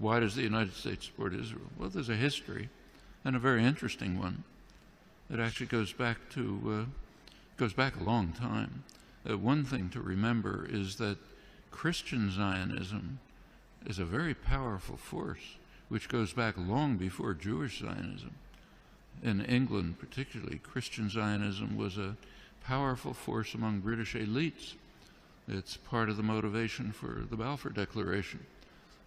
why does the United States support Israel? Well, there's a history, and a very interesting one. It actually goes back a long time. One thing to remember is that Christian Zionism is a very powerful force, which goes back long before Jewish Zionism. In England, particularly, Christian Zionism was a powerful force among British elites. It's part of the motivation for the Balfour Declaration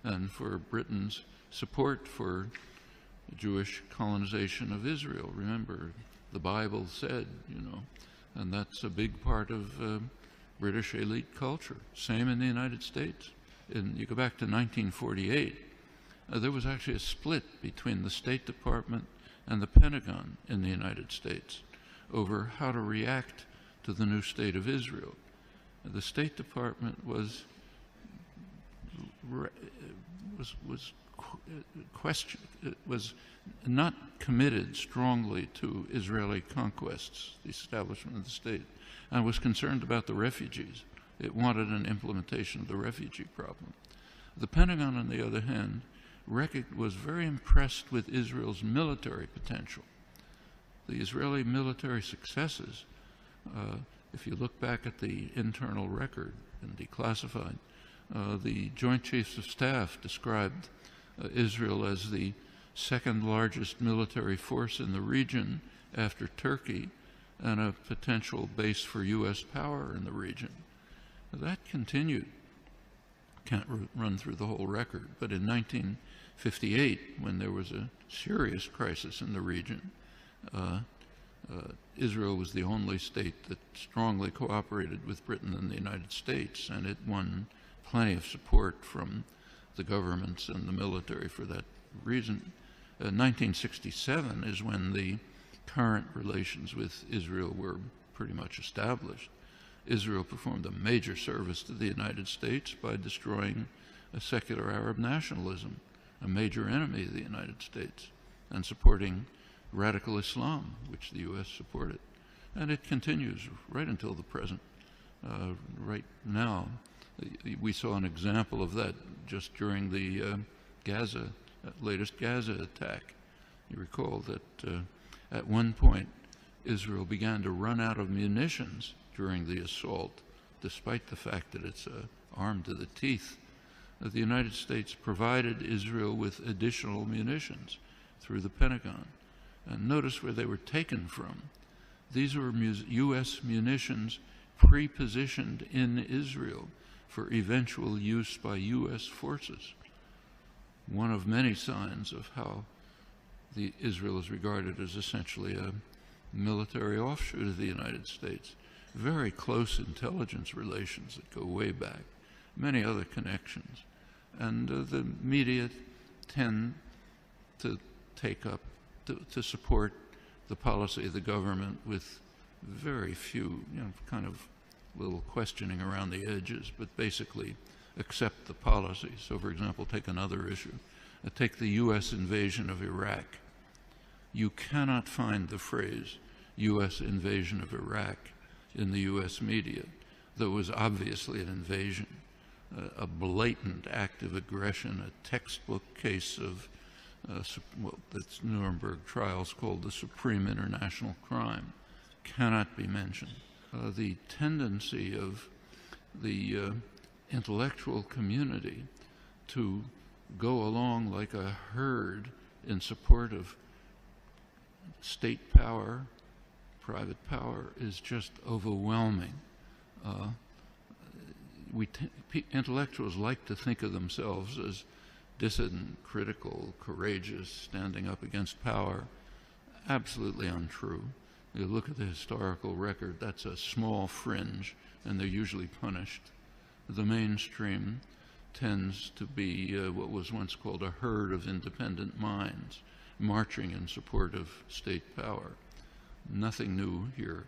and for Britain's support for Jewish colonization of Israel. Remember, the Bible said, and that's a big part of British elite culture. Same in the United States. You go back to 1948, there was actually a split between the State Department and the Pentagon in the United States over how to react to the new state of Israel. The State Department was not committed strongly to Israeli conquests, the establishment of the state, and was concerned about the refugees. It wanted an implementation of the refugee problem. The Pentagon, on the other hand, was very impressed with Israel's military potential. The Israeli military successes, if you look back at the internal record and declassified, the Joint Chiefs of Staff described Israel as the second largest military force in the region after Turkey and a potential base for U.S. power in the region. That continued. Can't run through the whole record, but in 1958, when there was a serious crisis in the region, Israel was the only state that strongly cooperated with Britain and the United States, and it won plenty of support from the governments and the military for that reason. 1967 is when the current relations with Israel were pretty much established. Israel performed a major service to the United States by destroying a secular Arab nationalism, a major enemy of the United States, and supporting radical Islam, which the U.S. supported. And it continues right until the present. Right now, we saw an example of that just during the latest Gaza attack. You recall that at one point, Israel began to run out of munitions during the assault, despite the fact that it's armed to the teeth. The United States provided Israel with additional munitions through the Pentagon. And notice where they were taken from. These were U.S. munitions pre-positioned in Israel for eventual use by U.S. forces. One of many signs of how Israel is regarded as essentially a military offshoot of the United States. Very close intelligence relations that go way back, many other connections. And the media tend to take up, to support the policy of the government with very few, kind of little questioning around the edges, but basically accept the policy. So, for example, take another issue. Take the U.S. invasion of Iraq. You cannot find the phrase U.S. invasion of Iraq in the U.S. media, though it was obviously an invasion, a blatant act of aggression, a textbook case of that's Nuremberg trials called the supreme international crime, cannot be mentioned. The tendency of the intellectual community to go along like a herd in support of state power, private power, is just overwhelming. Intellectuals like to think of themselves as dissident, critical, courageous, standing up against power. Absolutely untrue. You look at the historical record, that's a small fringe, and they're usually punished. The mainstream tends to be what was once called a herd of independent minds, marching in support of state power. Nothing new here.